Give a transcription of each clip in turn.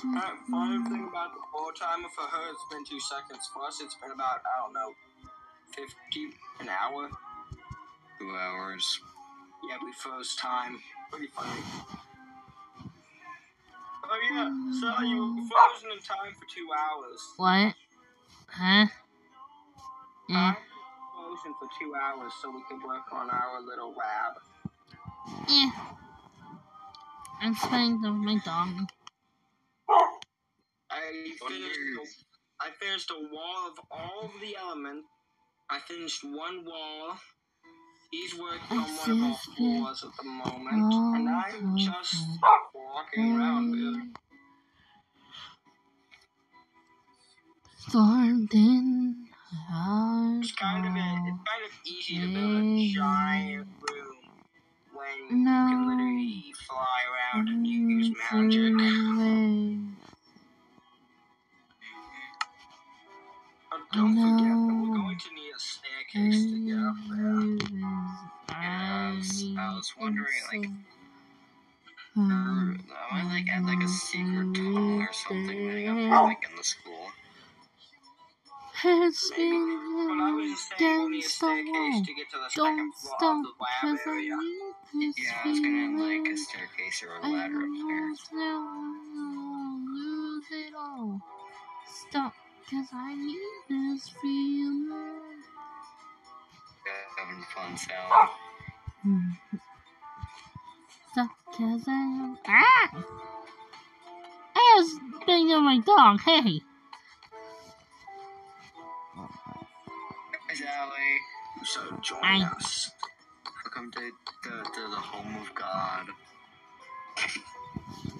Funny thing about the war timer for her, it's been 2 seconds. For us, it's been about, I don't know, 50, an hour. 2 hours. Yeah, we froze time. Pretty funny. Oh yeah, so you were frozen in time for 2 hours. What? Huh? Time was frozen for 2 hours so we could work on our little lab. Yeah. I'm spending with my dog. I finished a wall of all of the elements. I finished one wall. He's working on one of our floors at the moment. And I'm just walking around really. Stormed in. It's kind of easy to build a giant room when you can literally fly around and use magic. But don't forget that we're going to need a staircase to get up there. Yeah, I was wondering, like, am I like at like a secret tunnel or something leading up here, like in the school? It's been against the wall. Don't stop, cause I need this. Yeah, I was gonna have like a staircase or a ladder up there. Lose it all. Stop, cause I need this feeling. Having fun, Sally. Stop, cause I'm... Ah! I was banging on my dog, hey! Hi, Sally. So join us. Welcome to the home of God.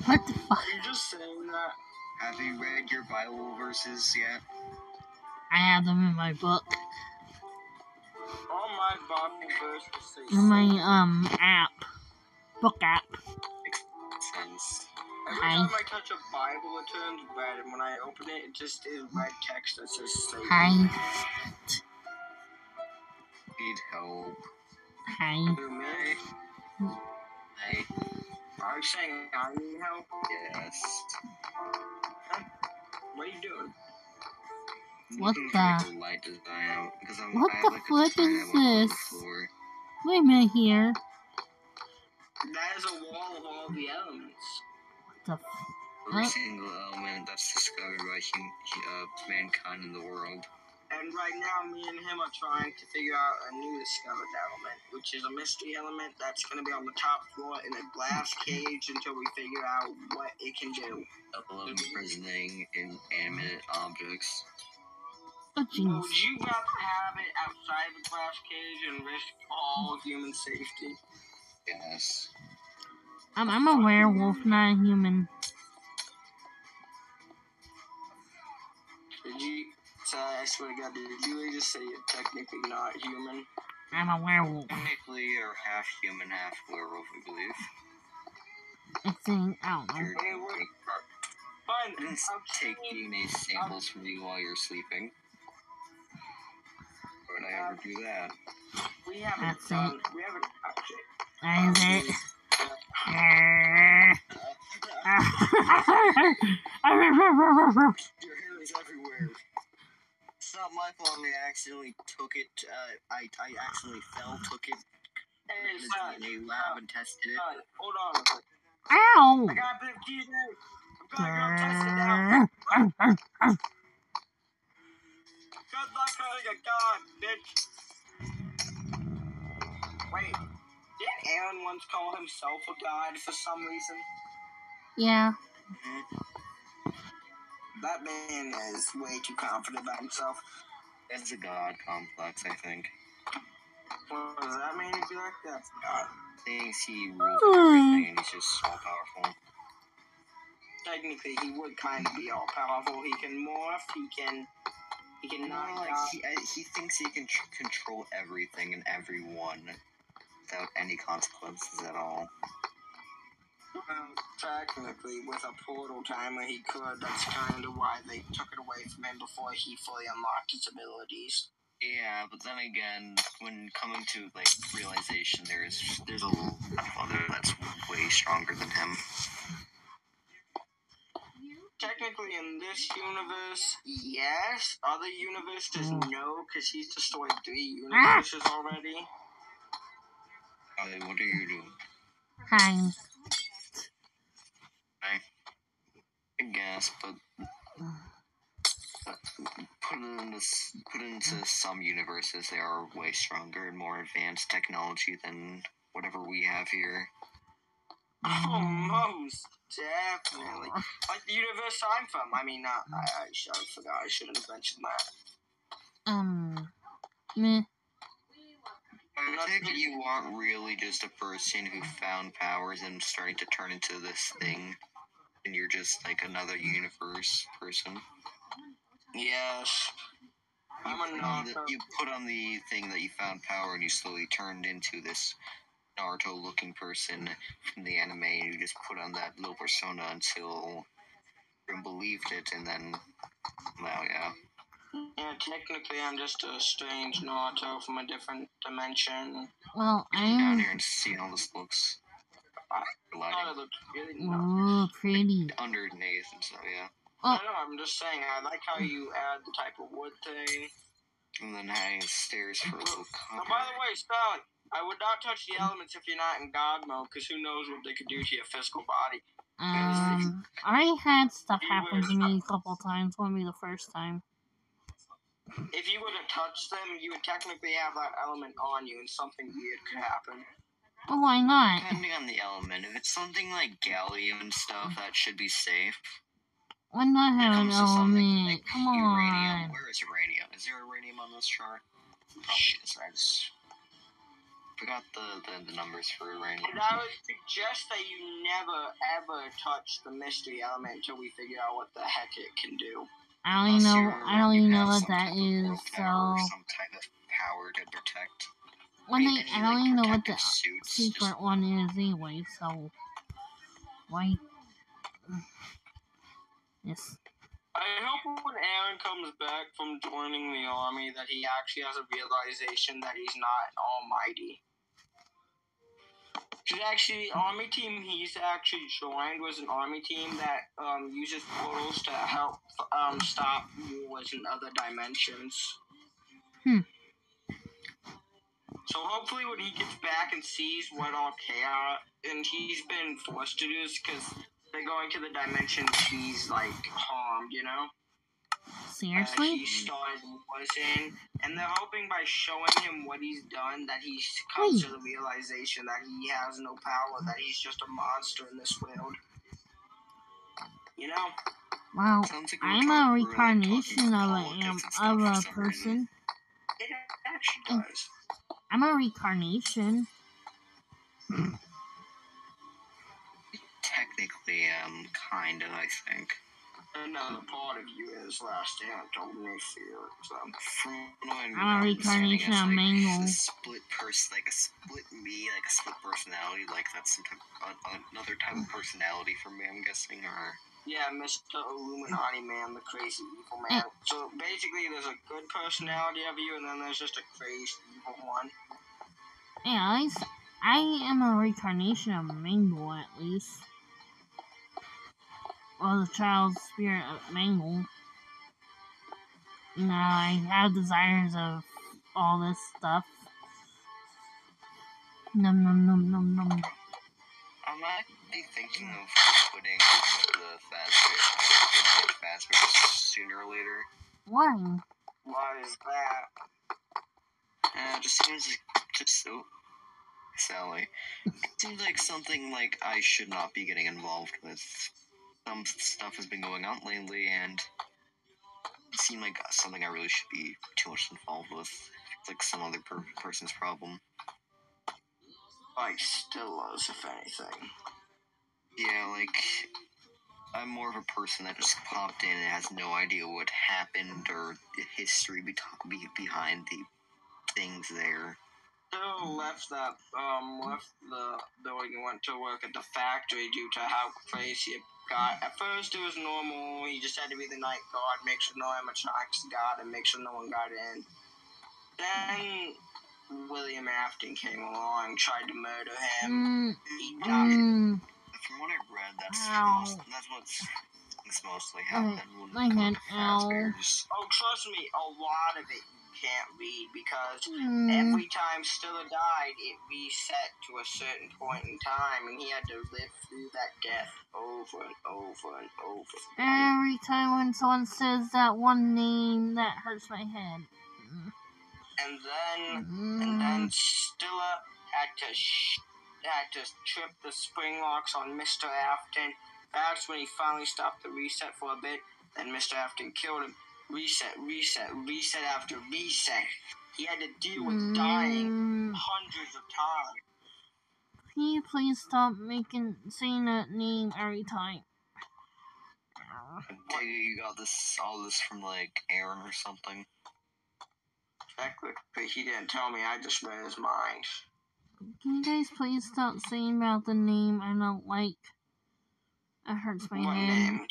What the fuck? Are you just saying that? Have you read your Bible verses yet? I have them in my book. All my Bible verses say in my app. Book app. Makes sense. Every time I touch a Bible, it turns red, and when I open it, it just is red text that says Satan. Hi. Need help. Hi. Hey. Are you saying I need help? Yes. Huh? What are you doing? What the? Light design out because what the flip is this? Wait a minute here. That is a wall of all the elements. The every single element that's discovered by mankind in the world. And right now, me and him are trying to figure out a new discovered element, which is a mystery element that's going to be on the top floor in a glass cage until we figure out what it can do. Imprisoning inanimate objects. Oh, jeez. Would you rather have it outside the glass cage and risk all human safety? Yes. I'm a werewolf, not a human. Did you? I swear to God, did you really just say you're technically not human? I'm a werewolf. Technically, you're half human, half werewolf, I believe. I think, I don't know. Fine. I didn't take DNA samples from you while you're sleeping. Why would I ever do that? We haven't That's done. it. We haven't. That is it. Your hair is everywhere. It's not my fault I accidentally took it. I accidentally took it in a lab and tested it. Hold on. Ow! I got a bit of DNA. I'm gonna go test it now. Good luck calling a god, bitch. Wait, didn't Aaron once call himself a god for some reason? Yeah. That man is way too confident about himself. That's a god complex, I think. What does that mean? If you like that, God. Thinks he rules everything and he's just so powerful. Technically, he would kind of be all powerful. He can morph. He can knock out. He thinks he can control everything and everyone without any consequences at all. Well, technically, with a portal timer, he could. That's kind of why they took it away from him before he fully unlocked his abilities. Yeah, but then again, when coming to like realization, there's a lot of other that's way stronger than him. technically in this universe, yes. Other universes, no, because he's destroyed 3 universes already. What are you doing? Fine. I guess, but put into some universes, they are way stronger and more advanced technology than whatever we have here. Oh, most definitely. Like the universe I'm from. I mean, I forgot. I shouldn't have mentioned that. Meh. I think you aren't really just a person who found powers and starting to turn into this thing, and you're just like another universe person. Yes. You put on the thing that you found power, and you slowly turned into this Naruto-looking person from the anime, and you just put on that little persona until you believed it, and then, well, yeah. Yeah, technically I'm just a strange Naruto from a different dimension. Well, down here and see how this looks. It looks really nice. Pretty. Underneath and so, yeah. I know, I'm just saying, I like how you add the type of wood thing. And then hang stairs for a little copper. By the way, Stalin, I would not touch the elements if you're not in God mode, because who knows what they could do to your physical body. I had stuff happen to me a couple times, won't be the first time. If you were to touch them, you would technically have that element on you, and something weird could happen. Oh, why not? Depending on the element. If it's something like gallium and stuff, that should be safe. Why not have an element? Like Come uranium. Where is uranium? Is there uranium on this chart? Probably is. I just forgot the numbers for uranium. And I would suggest that you never ever touch the mystery element until we figure out what the heck it can do. I don't even know what that is, so... Some type of power to protect. I don't even know what the secret one is anyway, so... Why... Yes. I hope when Aaron comes back from joining the army that he actually has a realization that he's not almighty. Because actually, the army team he's actually joined was an army team that uses portals to help stop wars in other dimensions. So hopefully when he gets back and sees what all chaos, and he's been forced to do this because they're going to the dimensions he's, like, harmed, you know? Seriously? He started wars in, and they're hoping by showing him what he's done that he comes to the realization that he has no power, that he's just a monster in this world. You know? Wow, I'm a reincarnation of a person. It actually does. I'm a reincarnation. Technically, kind of, I think. Another part of you is last Aaron told me so. I'm a reincarnation of Mangle. A split person, like a split me, like a split personality, like that's some type another type of personality for me, I'm guessing, or... Yeah, Mr. Illuminati man, the crazy evil man. So basically, there's a good personality of you, and then there's just a crazy evil one. Yeah, at least I am a reincarnation of Mangle, at least. Or the child spirit of Mangle. I have desires of all this stuff. Num num num num num. I might be thinking of putting the Fazbear sooner or later. Why? Why is that? It just seems just so... Sally. It seems like something like I should not be getting involved with. Some stuff has been going on lately, and it seemed like something I really should be too much involved with. It's like some other person's problem. Like Stilla's, if anything. Yeah, like, I'm more of a person that just popped in and has no idea what happened or the history behind the things there. Still left the building and went to work at the factory due to how crazy it got. At first it was normal, he just had to be the night guard, make sure no animatronics got, and make sure no one got in. Then William Afton came along, tried to murder him. He died. From what I read, that's what's It's mostly happened when my it head, comes to ow. Fazbear's. Oh, trust me, a lot of it you can't read because every time Stilla died, it reset to a certain point in time, and he had to live through that death over and over and over. Every time when someone says that one name, that hurts my head. And then Stilla had to trip the spring locks on Mr. Afton. That's when he finally stopped the reset for a bit. Then Mr. Afton killed him. Reset after reset. He had to deal with dying hundreds of times. Can you please stop saying that name every time? I take it you got all this from like Aaron or something. Exactly, but he didn't tell me. I just read his mind. Can you guys please stop saying about the name I don't like? It hurts my What head. name?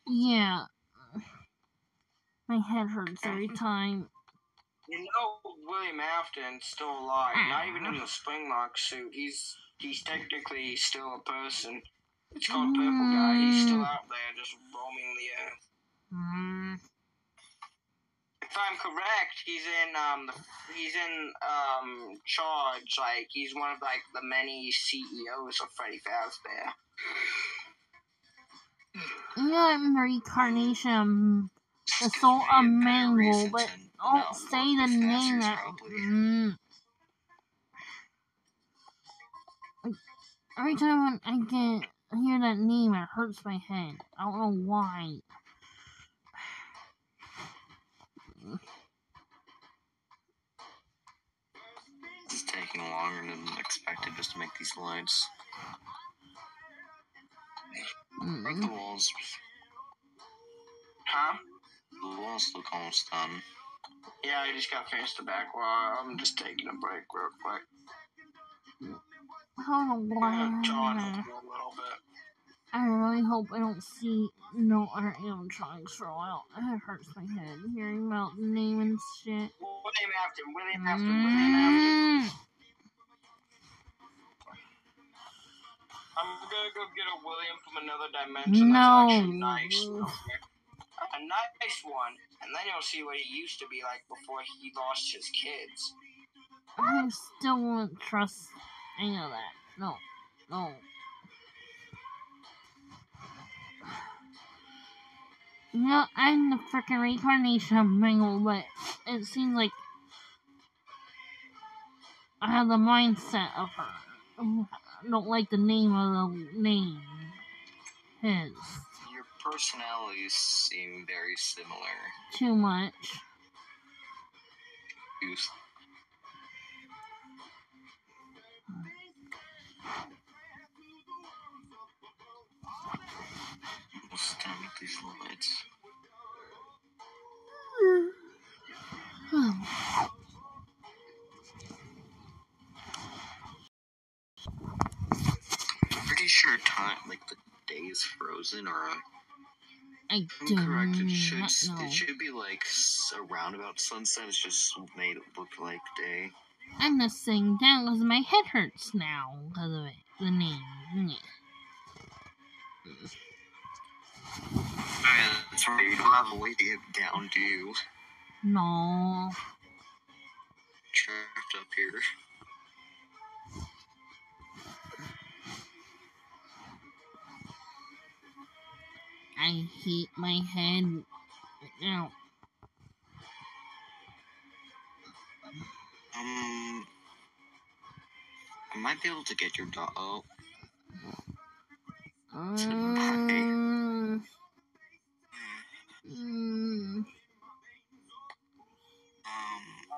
Yeah. My head hurts every time. You know, William Afton's still alive. Not even in the Springlock suit. He's technically still a person. It's called Purple Guy. He's still out there, just roaming the earth. If I'm correct, he's in charge. Like he's one of like the many CEOs of Freddy Fazbear. You know, I'm the reincarnation, the soul of Mangle, but don't say the name that. Every time I hear that name, it hurts my head. I don't know why. It's taking longer than expected just to make these lights. The walls. Huh? The walls look almost done. Yeah, I just got finished the back wall. I'm just taking a break real quick. I don't know why. For a little bit. I really hope I don't see no other animatronics for a while. It hurts my head hearing about the name and shit. William Afton. I'm gonna go get a William from another dimension that's actually nice. A nice one. And then you'll see what he used to be like before he lost his kids. I still won't trust any of that. No. You know, I'm the freaking reincarnation of Mangle, but it seems like I have the mindset of her. I don't like the name of the name. His. Your personalities seem very similar. Too much. Almost done with these lights. Pretty sure time, like the day is frozen, or I do correct. not It know. should be like around about sunset. It's just made it look like day. I'm just sitting down because my head hurts now because of it. The name. That's right. You don't have a way to get down, do you? No. Trapped up here. I hate my head right now. I might be able to get your dog. Oh. How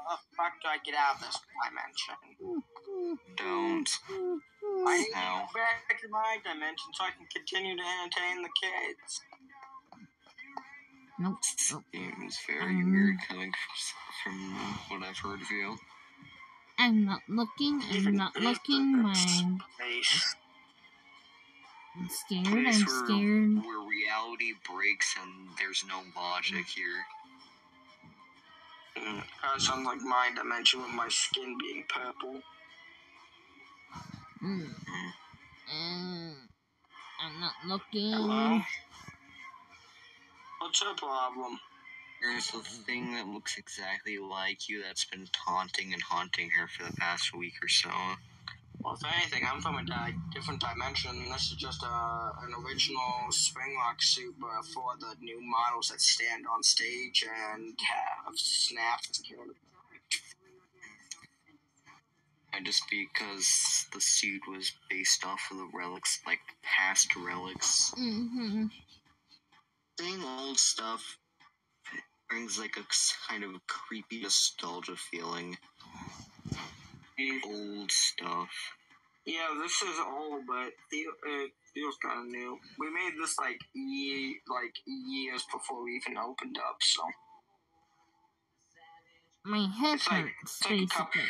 the fuck do I get out of this dimension? Don't. I need to go back to my dimension so I can continue to entertain the kids. Nope. Seems very weird coming from what I've heard of you. I'm not looking. I'm scared. Where reality breaks and there's no logic here. Kind of sounds like my dimension with my skin being purple. I'm Not looking. Hello? What's your problem? There's a thing that looks exactly like you that's been taunting and haunting her for the past week or so. Well, if anything, I'm from a different dimension. This is just an original Springlock suit for the new models that stand on stage and have snaps. And just because the suit was based off of the relics, like past relics. Mm-hmm. Saying old stuff brings like a kind of creepy nostalgia feeling. Old stuff. Yeah, this is old, but it feels kind of new. We made this like years before we even opened up, so. My head hurts, basically.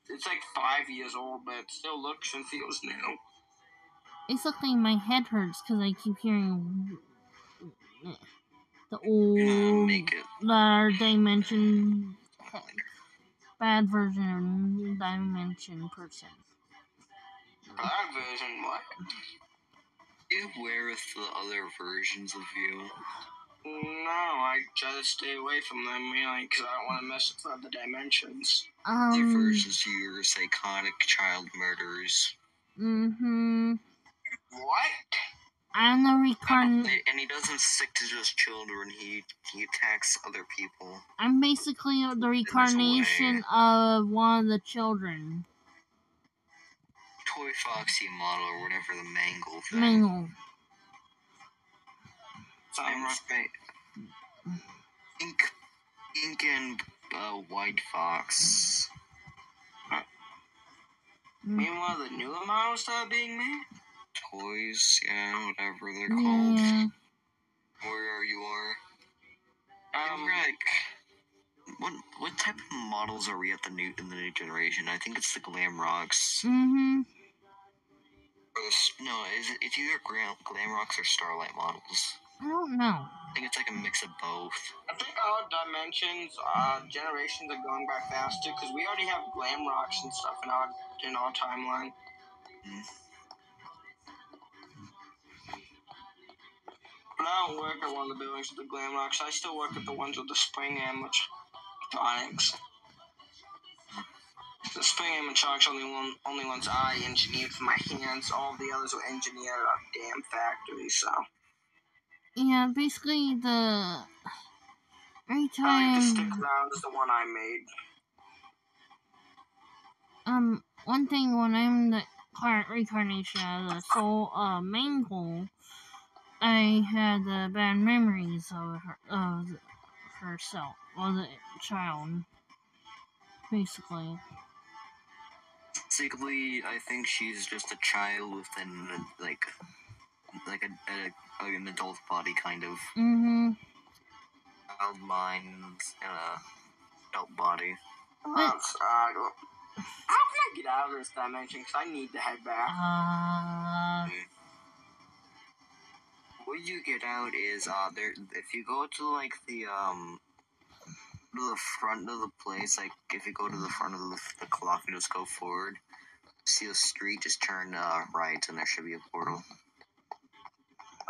It's like 5 years old, but it still looks and feels new. Basically, my head hurts because I keep hearing the old dimension, bad version of dimension person. Bad version, what? Are you aware of the other versions of you? No, I try to stay away from them, really, because I don't want to mess with other dimensions. Other versions of you are psychotic child murderers. Mm-hmm. What? I'm the reincarnation. And he doesn't stick to just children, he attacks other people. I'm basically the reincarnation of one of the children. Toy Foxy model or whatever, the Mangle thing. Mangle. I'm right. Ink and White Fox. Meanwhile, the newer models that are being made? Toys, yeah, whatever they're called. Where you are. What type of models are we at in the new generation? I think it's the Glam Rocks. Mm-hmm. No, it's either Glam Rocks or Starlight models. I don't know. I think it's like a mix of both. I think our dimensions, generations are going by faster because we already have Glam Rocks and stuff in our timeline. But I don't work at one of the buildings with the Glam Rocks. I still work at the ones with the Spring animatronics. The Spring animatronics are only ones I engineered for my hands. All the others were engineered at a damn factory, so. Yeah, basically every time. I like to stick around is the one I made. One thing when I'm the current reincarnation of the soul Mangle, I had bad memories of herself, or the child, basically. Basically, I think she's just a child within like an adult body, kind of. Mm-hmm. Child mind and a adult body. That's how can I get out of this dimension? Because I need to head back. What you get out is if you go to like the front of the place, like if you go to the front of the clock and just go forward, see the street, just turn right and there should be a portal.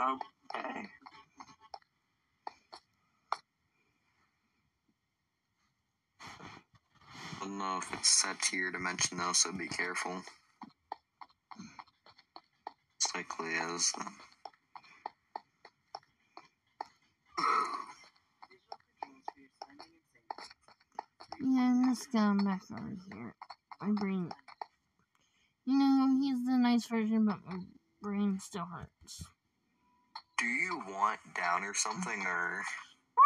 Okay. I don't know if it's set to your dimension though, so be careful. It's likely is. Yeah, I'm just going back over here. My brain. You know, he's the nice version, but my brain still hurts. Do you want down or something, or?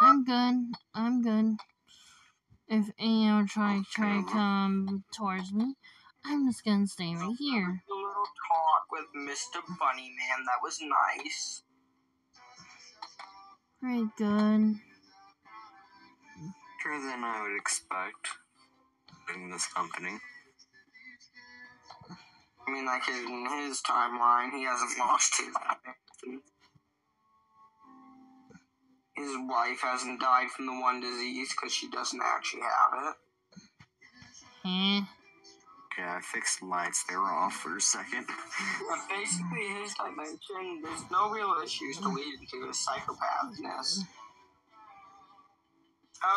I'm good. If anyone try to come towards me, I'm just gonna stay right here. A little talk with Mr. Bunnyman, that was nice. Very good. Better than I would expect in this company. I mean, like in his timeline, he hasn't lost his identity. His wife hasn't died from the one disease because she doesn't actually have it. Okay, I fixed the lights. They were off for a second. But basically, his dimension, there's no real issues to lead into his psychopathness.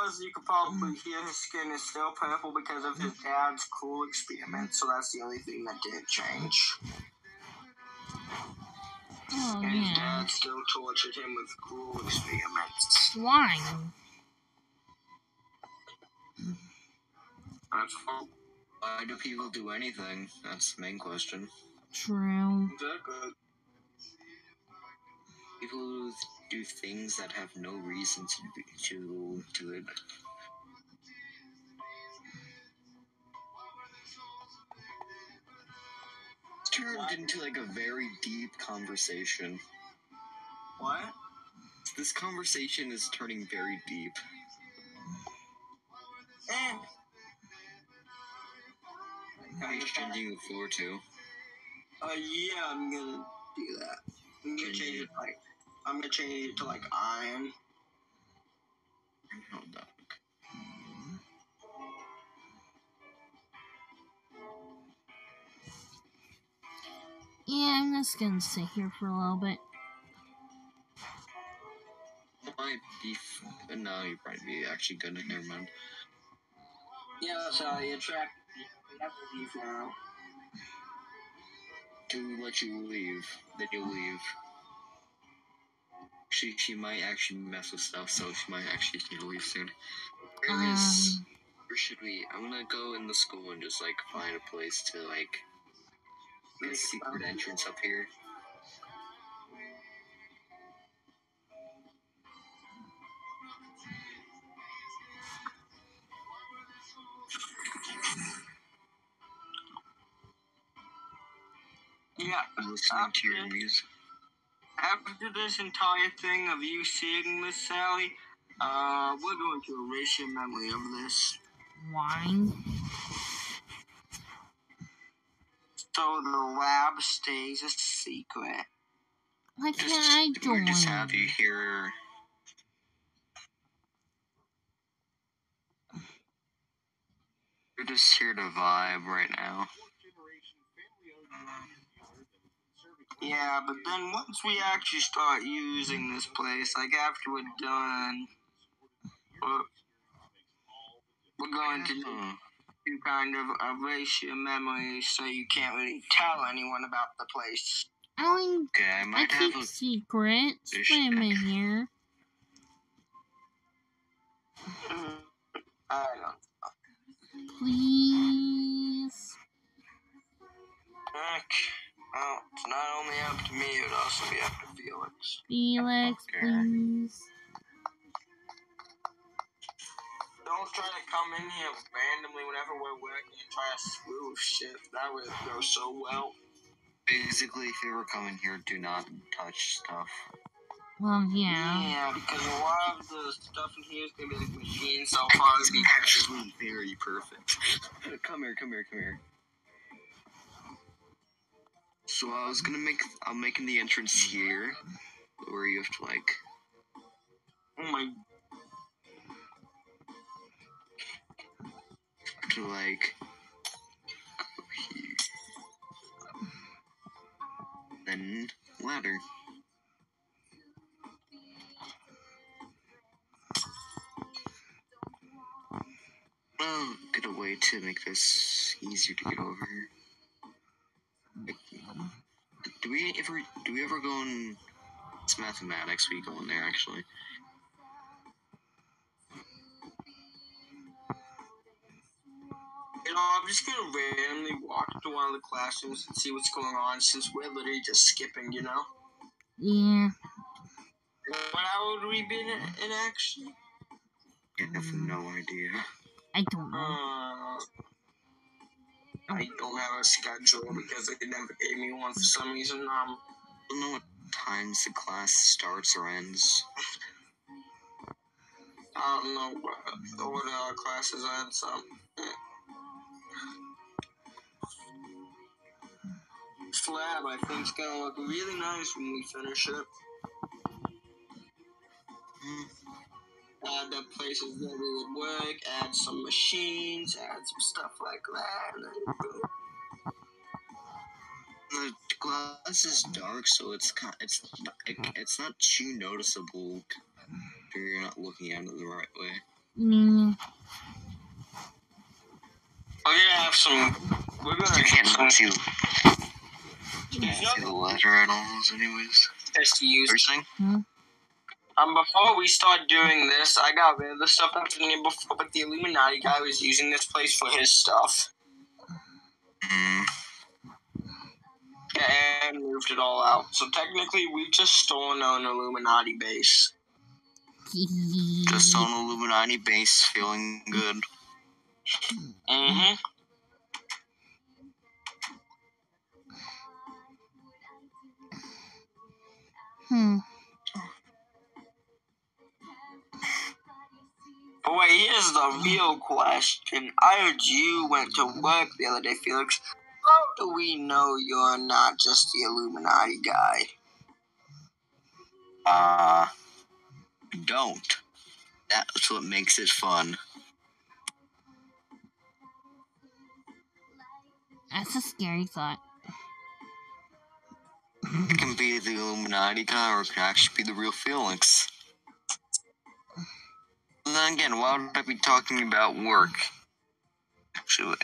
As you could probably hear, his skin is still purple because of his dad's cruel experiment, so that's the only thing that didn't change. Oh, His yeah. dad still tortured him with cruel experiments. Why? That's all. Why do people do anything? That's the main question. True. Exactly. People who do things that have no reason to do it. It's turned into like a very deep conversation. What? This conversation is turning very deep. Are you changing the floor too? Yeah, I'm gonna do that. I'm gonna change it to like iron. Hold on. Yeah, I'm just gonna sit here for a little bit. Might be. No, you'd probably be actually good. Never mind. Yeah, so you attract. You have to leave now. To let you leave, then you leave. She might actually mess with stuff, so she might actually need to leave soon. Where should we? I'm gonna go in the school and just like find a place to like get a secret entrance up here. Yeah. I'm listening to your music. After this entire thing of you seeing this, Sally, we're going to erase your memory of this. Why? So the lab stays a secret. Why can't I join? We're just happy here. We're just here to vibe right now. Yeah, but then once we actually start using this place, like after we're done, we're going to kind of erase your memory so you can't really tell anyone about the place. I keep secrets when I'm in here. I don't know. Please. Well, it's not only up to me, it would also be up to Felix. Felix, please. Don't try to come in here randomly whenever we're working and try to smooth shit. That would go so well. Basically, if you ever come in here, do not touch stuff. Well, yeah. Yeah, because a lot of the stuff in here is going to be like machines, so it'll probably be actually very perfect. Come here. So I'm making the entrance here, where you have to like. Oh my. To like. Go here. Then ladder. Oh, get a way to make this easier to get over here. Do we ever go in? It's mathematics. We go in there actually. You know, I'm just gonna randomly walk into one of the classrooms and see what's going on since we're literally just skipping, you know? Yeah. What hour would we be in action? I have no idea. I don't know. I don't have a schedule because they never gave me one for some reason. I don't know what times the class starts or ends. I don't know what classes I had some. This lab, I think, is gonna look really nice when we finish it. add the places where we would work, add some machines, add some stuff like that, and then boom. The glass is dark, so it's not too noticeable if you're not looking at it the right way. Mm. We're gonna have some. We're gonna You can't have see some the letter at all, anyways. test to use. Everything? Before we start doing this, I got rid of the stuff that was in here before, but the Illuminati guy was using this place for his stuff. And moved it all out. So technically, we've just stolen an Illuminati base. Just on Illuminati base, feeling good. Mm-hmm. But wait, here's the real question. I heard you went to work the other day, Felix. How do we know you're not just the Illuminati guy? Don't. That's what makes it fun. That's a scary thought. It can be the Illuminati guy, or it can actually be the real Felix. And then again, why would I be talking about work? Actually, wait.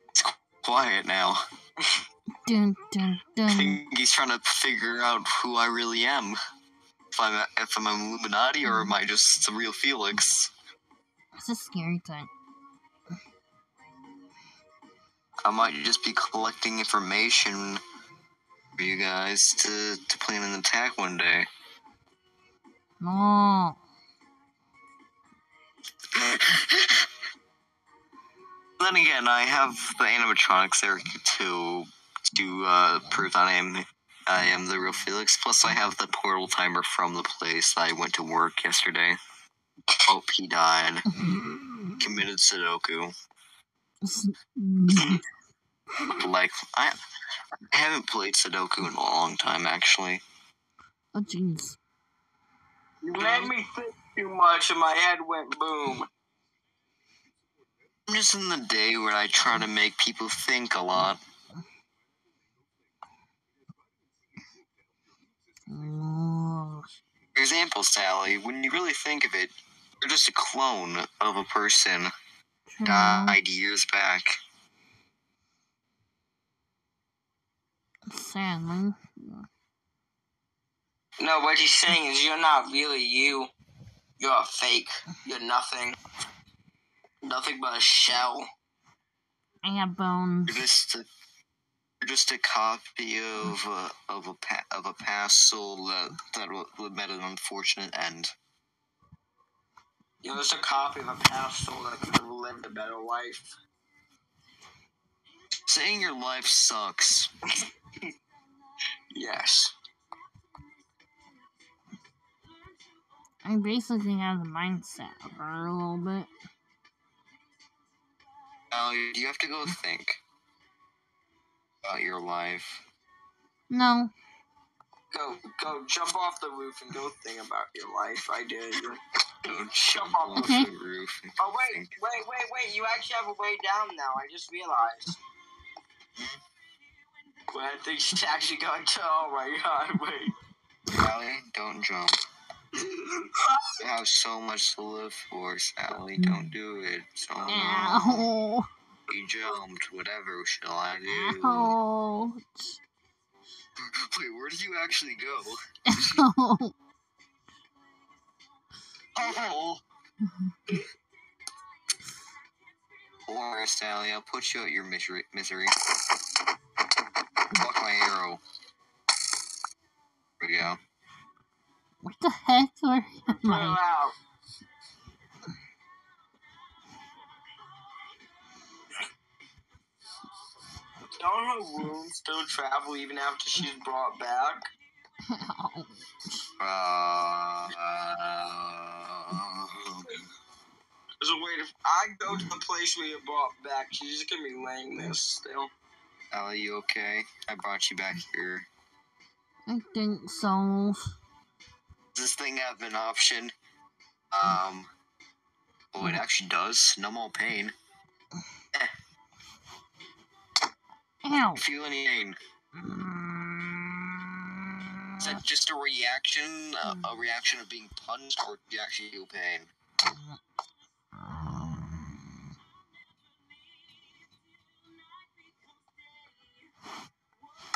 It's quiet now. Dun, dun, I dun. think he's trying to figure out who I really am. If I'm an Illuminati, or am I just the real Felix? That's a scary thought. I might just be collecting information for you guys to plan an attack one day. No. Then again, I have the animatronics there to prove that I am the real Felix. Plus, I have the portal timer from the place that I went to work yesterday. Oh, he died. Committed Sudoku. Like, I haven't played Sudoku in a long time, actually. Oh, jeez. You made me think too much and my head went boom. I'm just in the day where I try to make people think a lot. Oh. For example, Sally, when you really think of it, you're just a clone of a person True. died years back. Sadly. No, what he's saying is you're not really you. You're a fake. You're nothing. Nothing but a shell. I have bones. You're just a copy of a past soul that met an unfortunate end. You're just a copy of a past soul that could have lived a better life. Saying your life sucks. Yes. I basically have the mindset of her a little bit. Now, you have to go think about your life. No. Go jump off the roof and go think about your life. I dare you. Don't Jump off Okay. the roof. And Oh, wait, think. wait. You actually have a way down now. I just realized. Wait, I think she's actually going to. Oh my god, wait. Sally, don't jump. You have so much to live for, Sally. Don't do it. Oh no. Ow. You jumped. Whatever shall I do? Ouch. Wait, where did you actually go? Ow. Oh! Don't worry, Sally. I'll put you out your misery. Fuck my arrow. There we go. What the heck? Where am Pull I? out. Don't her wounds still travel even after she's brought back? So wait, if I go to the place where you're brought back, she's just gonna be laying there still. Allie, you okay? I brought you back here. I think so. Does this thing have an option? Oh, it actually does. No more pain. Ow. Feel any pain? Is that just a reaction of being punched, or do you actually feel pain?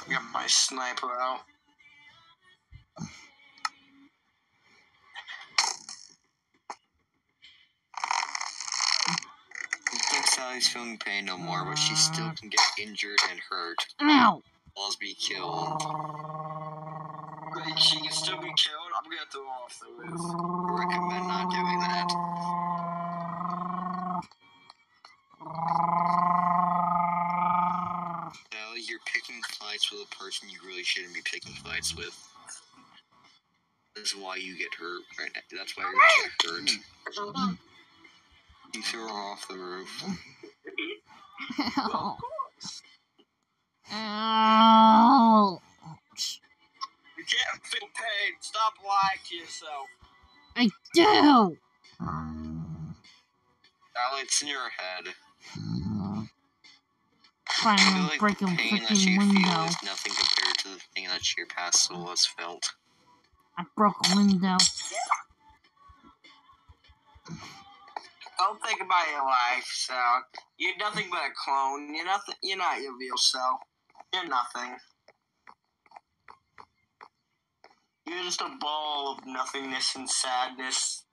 Got my sniper out. I think Sally's feeling pain no more, but she still can get injured and hurt. Ow. As be killed. Wait, she can still be killed? I'm gonna throw her off the roof. I recommend not doing that. Sally, you're picking fights with a person you really shouldn't be picking fights with. That's why you get hurt right now. That's why you get hurt. You threw her off the roof. Ow. Ow. You can't feel pain. Stop lying to yourself. I do. Sally, it's in your head. Fine, I feel I'll like break the a pain that freaking you feel window. is nothing compared to the thing that your past soul has felt. I broke a window. Don't think about your life, Sal. You're nothing but a clone. You're nothing. You're not your real self. You're nothing. You're just a ball of nothingness and sadness.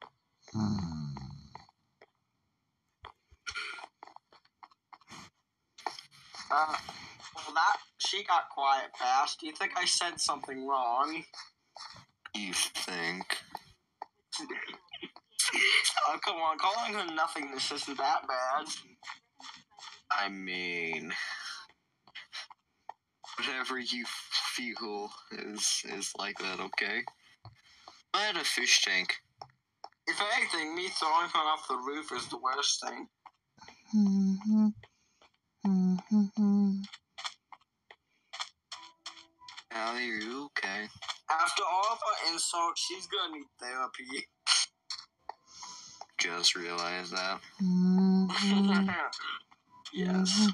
Well, she got quiet fast. Do you think I said something wrong? You think? Oh, come on. Calling her nothingness isn't that bad. I mean, whatever you feel is like that, okay? I had a fish tank. If anything, me throwing her off the roof is the worst thing. Allie, are you okay? After all of her insults, she's gonna need therapy. Just realized that. Yes.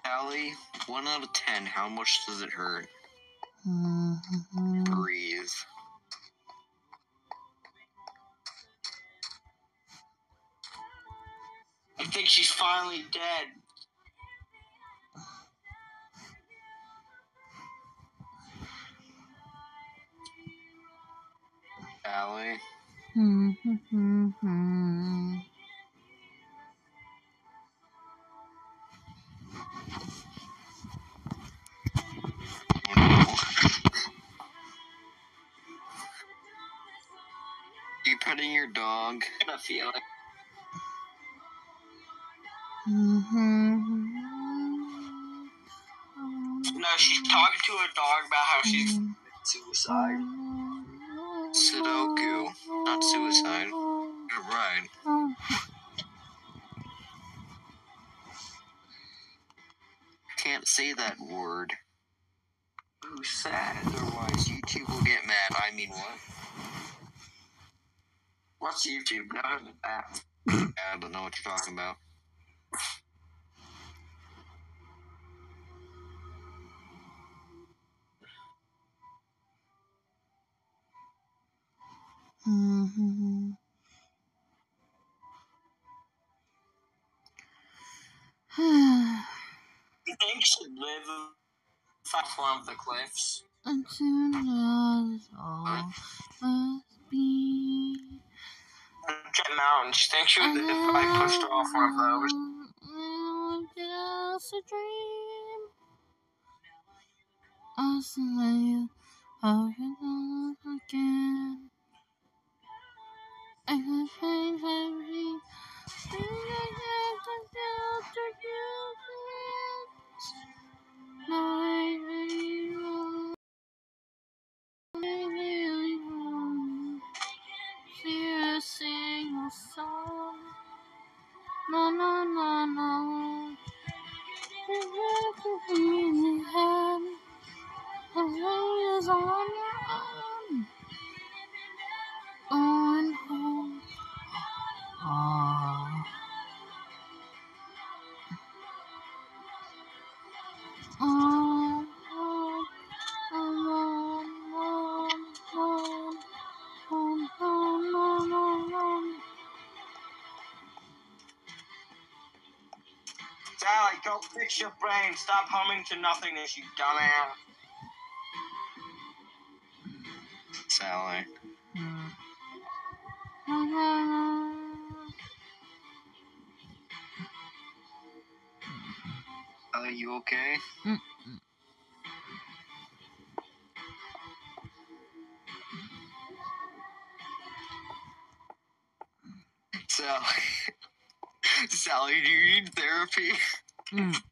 Allie, 1 out of 10, how much does it hurt? Breathe. I think she's finally dead. Allie? Oh no. You petting your dog? I got a feeling. No, she's talking to her dog about how she's suicide. Sudoku, not suicide. You're right. Can't say that word. Ooh, sad. Otherwise, YouTube will get mad. I mean, what? What's YouTube? Never heard of that. I don't know what you're talking about. You think she should live off one of the cliffs? Until all must be. Jet Mountain. She thinks she would live if I pushed her off one of those. Just a dream. I'll say how you know again. I can change everything. Go fix your brain. Stop humming to nothingness, you dumbass. Sally. Are you okay? Sally. Sally, do you need therapy? If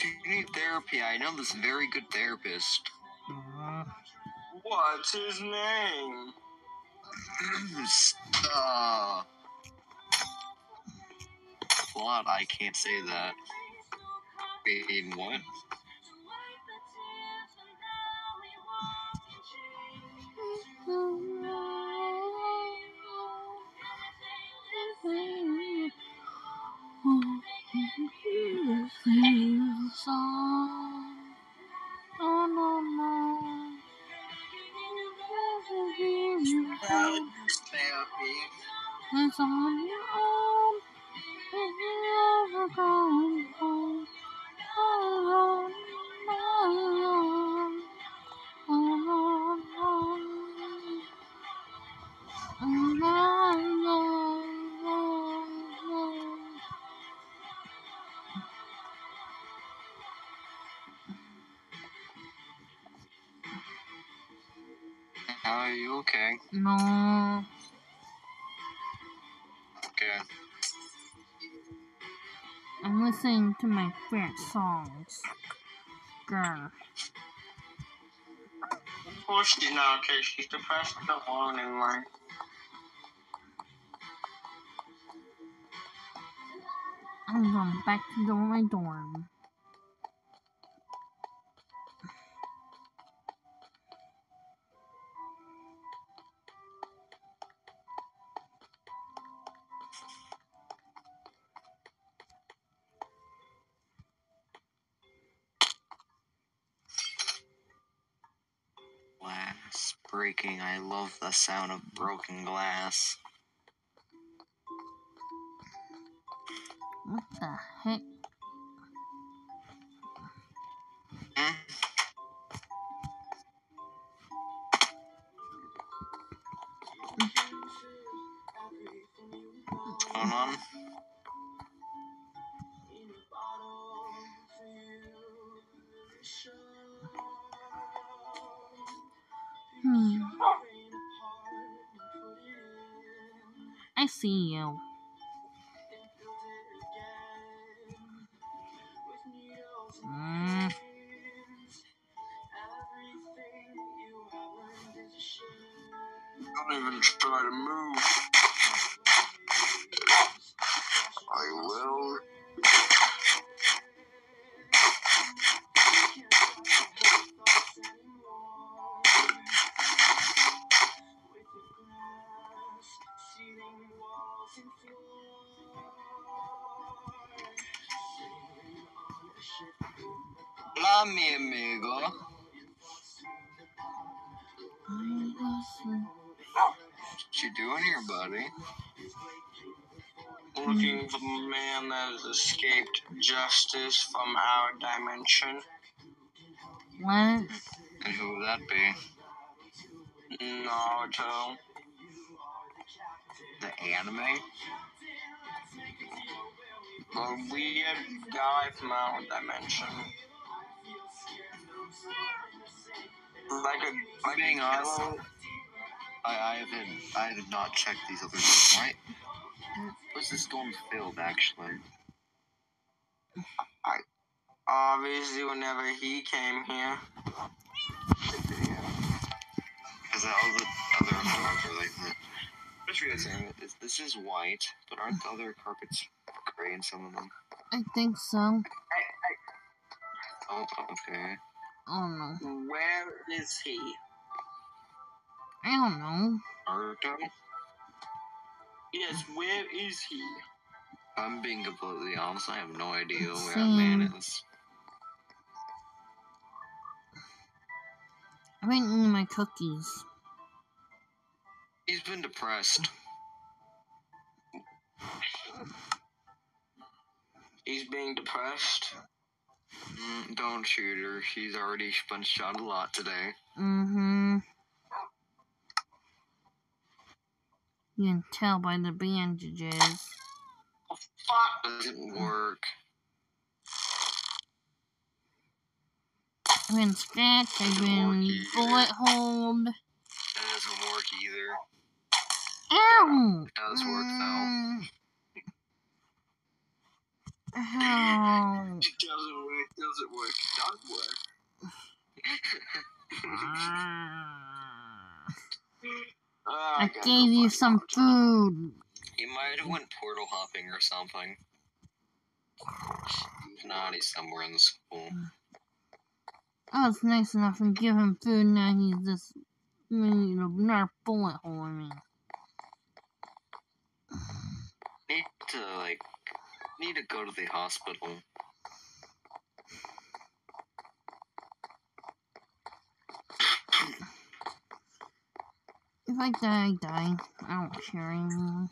you need therapy, I know this very good therapist. What's his name? What? I can't say that. Wait, what? Therapy. It's on your own, and you never go home. Alone, alone, alone, alone. Are you okay? No. Okay. I'm listening to my favorite songs. Grr. Of course she's not okay. She's depressed and alone in life. I'm going back to my dorm. Glass breaking. I love the sound of broken glass. What the heck? What's going on? I see you. Don't even try to move. I will. Hola, mi amigo. What you doing here, buddy? Looking for the man that has escaped justice from our dimension. What? And who would that be? Naruto. The anime? The weird guy from our dimension. Being honest, I have not checked these other ones. Why was this going filled, actually? Obviously, whenever he came here. Because all the other doors are like that. Just realizing this is white, but aren't the other carpets gray in some of them? I think so. Oh, okay. Oh no. Where is he? I don't know. Naruto? Yes, where is he? I'm being completely honest, I have no idea where that Same. man is. I've been eating my cookies. He's been depressed. He's being depressed. Don't shoot her. She's already been shot a lot today. You can tell by the bandages. Oh, fuck! Doesn't work. I've been scratched, I've been bullet holed. That doesn't work either. Ow! It does work though. Ow! It doesn't work. Doesn't work. Does work. I gave you some food. He might have went portal hopping or something. If not, he's somewhere in the school. I was nice enough to give him food, now he's just another bullet hole in me. Need to go to the hospital. If I die, I die. I don't care anymore.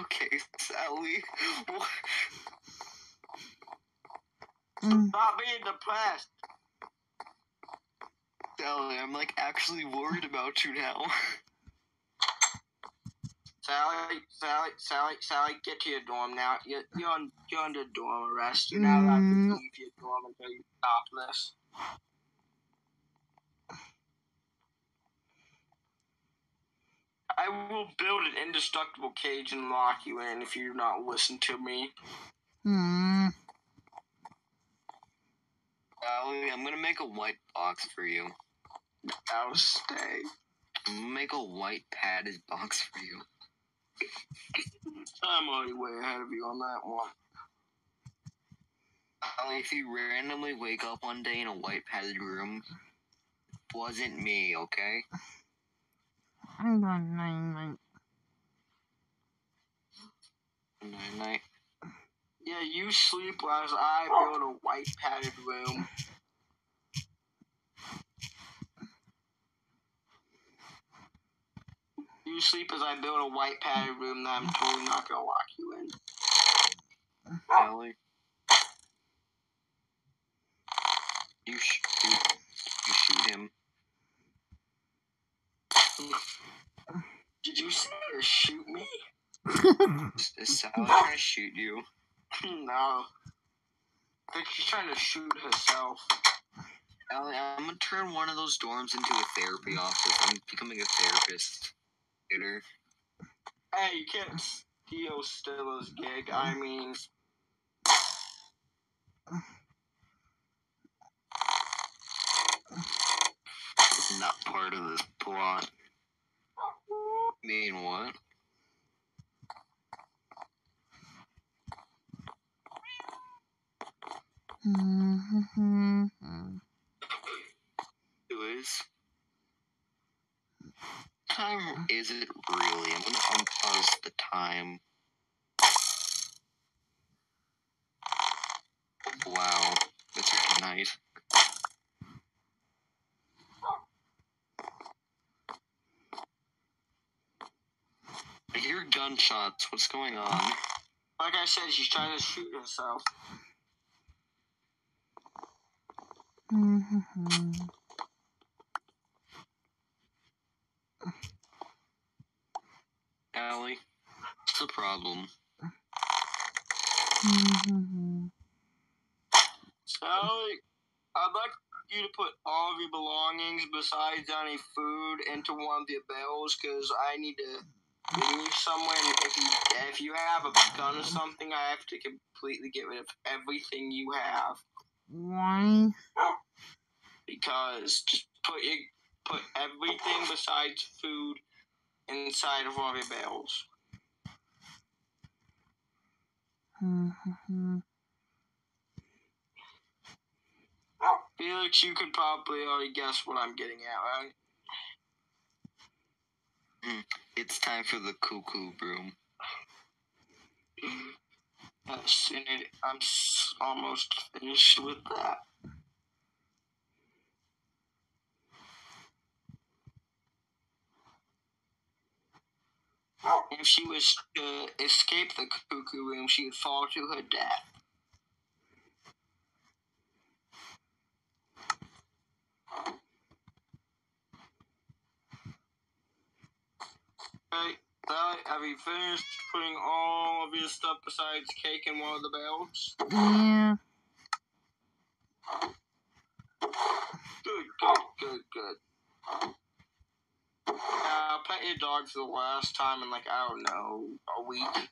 Okay, Sally. Stop being depressed. Sally, I'm like actually worried about you now. Sally, get to your dorm now. You're under dorm arrest. You're not allowed to leave your dorm until you stop this. I will build an indestructible cage and lock you in if you do not listen to me. Sally, I'm gonna make a white box for you. I'll stay. I'm gonna make a white padded box for you. I'm already way ahead of you on that one. Sally, if you randomly wake up one day in a white padded room, it wasn't me, okay? I'm going night-night. Night-night. Yeah, you sleep as I build a white padded room. You sleep as I build a white padded room that I'm totally not gonna lock you in. Sally. You shoot him. Did you say to shoot me? Is Sally trying to shoot you? No. I think she's trying to shoot herself. Sally, I'm gonna turn one of those dorms into a therapy office. I'm becoming a therapist later. Hey, you can't steal Stella's gig. I mean... It's not part of this plot. Mean what? Anyways, time is it really? I'm gonna unpause the time. Wow, it's like night. I hear gunshots. What's going on? Like I said, she's trying to shoot herself. Allie, what's the problem? Sally, I'd like you to put all of your belongings besides any food into one of your barrels, because I need to bring you somewhere, and if you have a gun or something, I have to completely get rid of everything you have. Why? Because just put everything besides food inside of one of your barrels. Felix, you could probably already guess what I'm getting at, right? It's time for the cuckoo broom. Yes, and I'm almost finished with that. If she was to escape the cuckoo room, she would fall to her death. Okay, Sally, have you finished putting all of your stuff besides cake in one of the bales? Yeah. Good. I'll pet your dog for the last time in, like, I don't know, a week.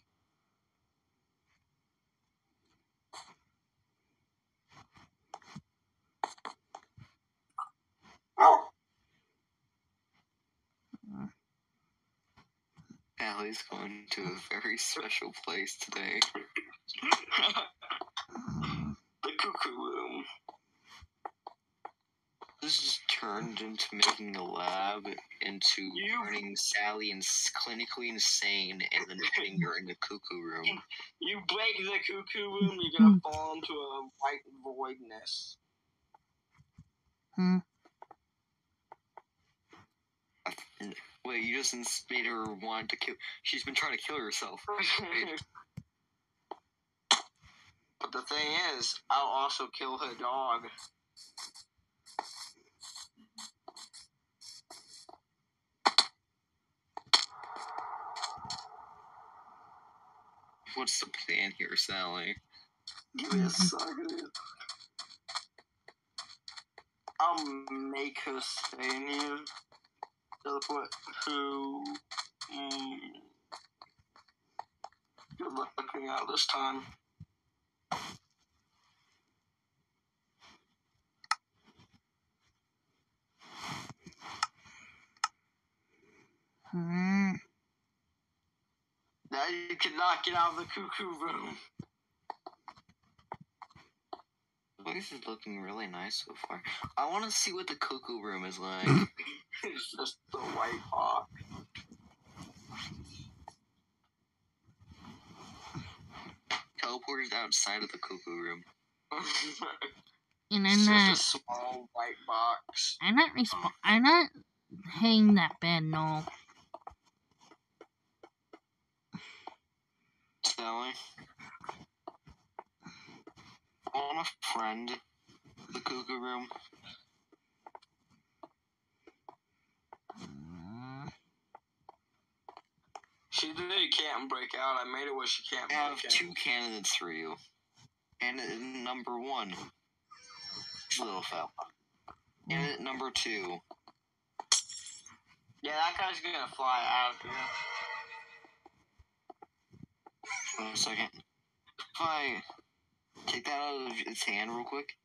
Allie's going to a very special place today. The cuckoo room. This is turned into making a lab into turning Sally clinically insane and then putting her in the cuckoo room. You break the cuckoo room, you're gonna fall into a white voidness. Wait, you just made her want to kill. She's been trying to kill herself. But the thing is, I'll also kill her dog. What's the plan here, Sally? Give me a second. I'll make her stay in here. Teleport who? Good luck looking out this time. Now you cannot get out of the cuckoo room. The place is looking really nice so far. I want to see what the cuckoo room is like. It's just a white box. Teleporters outside of the cuckoo room. And it's just a small white box. I'm not hitting that bed, no. Sally? I want a friend. The cuckoo room. She really can't break out. I made it where she can't break out. I have 2 candidates for you. Candidate number 1. Little fella. Candidate number 2. Yeah, that guy's gonna fly out of here. Wait a second. If I take that out of its hand real quick.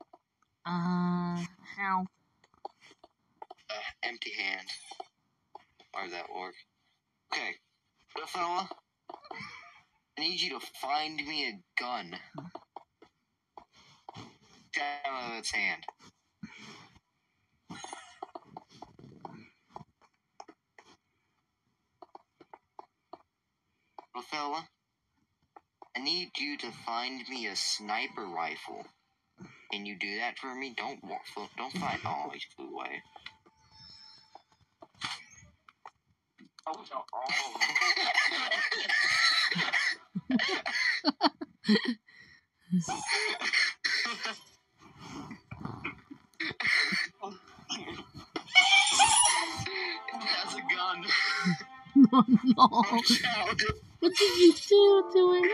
How? Empty hand. How does that work? Okay. Little fella, I need you to find me a gun. Get out of its hand. Little fella, I need you to find me a sniper rifle. Can you do that for me? Don't fight. Oh, he flew away. Oh, no. It has a gun. Oh, no. What did you do to him?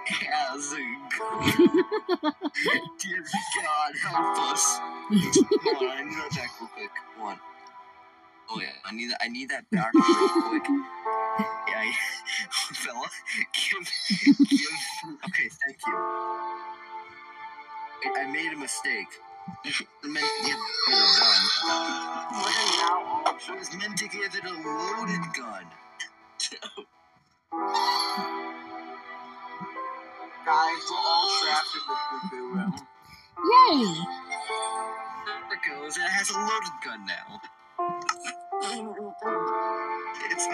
Has a gun. Dear God, help us. Hold on, I need that back real quick. Come on. Oh yeah, I need that back real quick. Yeah, fella, give. Okay, thank you. I made a mistake. I meant to give it a gun. I was meant to give it a loaded gun. Guys, we're all trapped in the cuckoo room. Yay! There it goes. It has a loaded gun now. It's.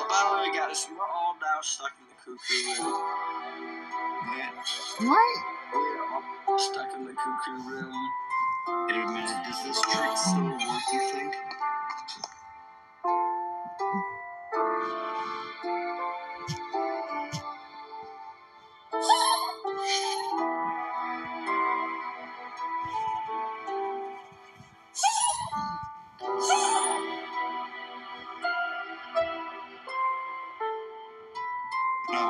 By the way, guys, we're all now now stuck in the cuckoo room. What? We're all stuck in the cuckoo room. Wait a minute, does this trick still work, you think? No.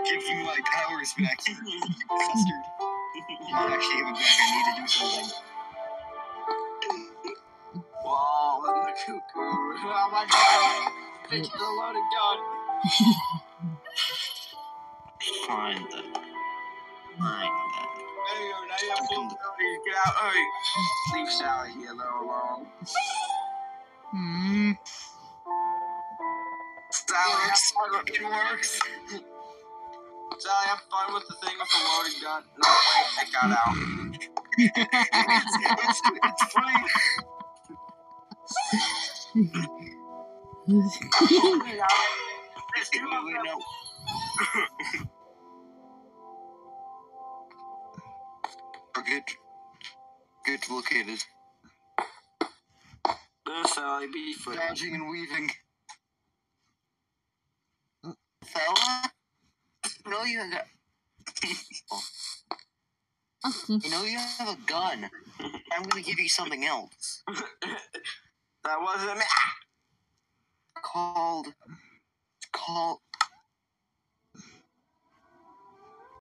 Give me my powers back, you bastard. Actually, give it back. I need to do something. Wall in the cuckoo room. Oh my god! It's a loaded gun. Fine then. Fine then. There you go. Now you have full abilities. Get out. Hurry. Leave Sally here though alone. Sally, have fun with It works. Sally, have fun with the thing with the loaded gun. No, wait, it got out. It's free. There's two of them. No. Good located. Sally, be free. Dodging and weaving. Fella? No, you got. Okay. You know you have a gun. I'm gonna give you something else. That wasn't me. Called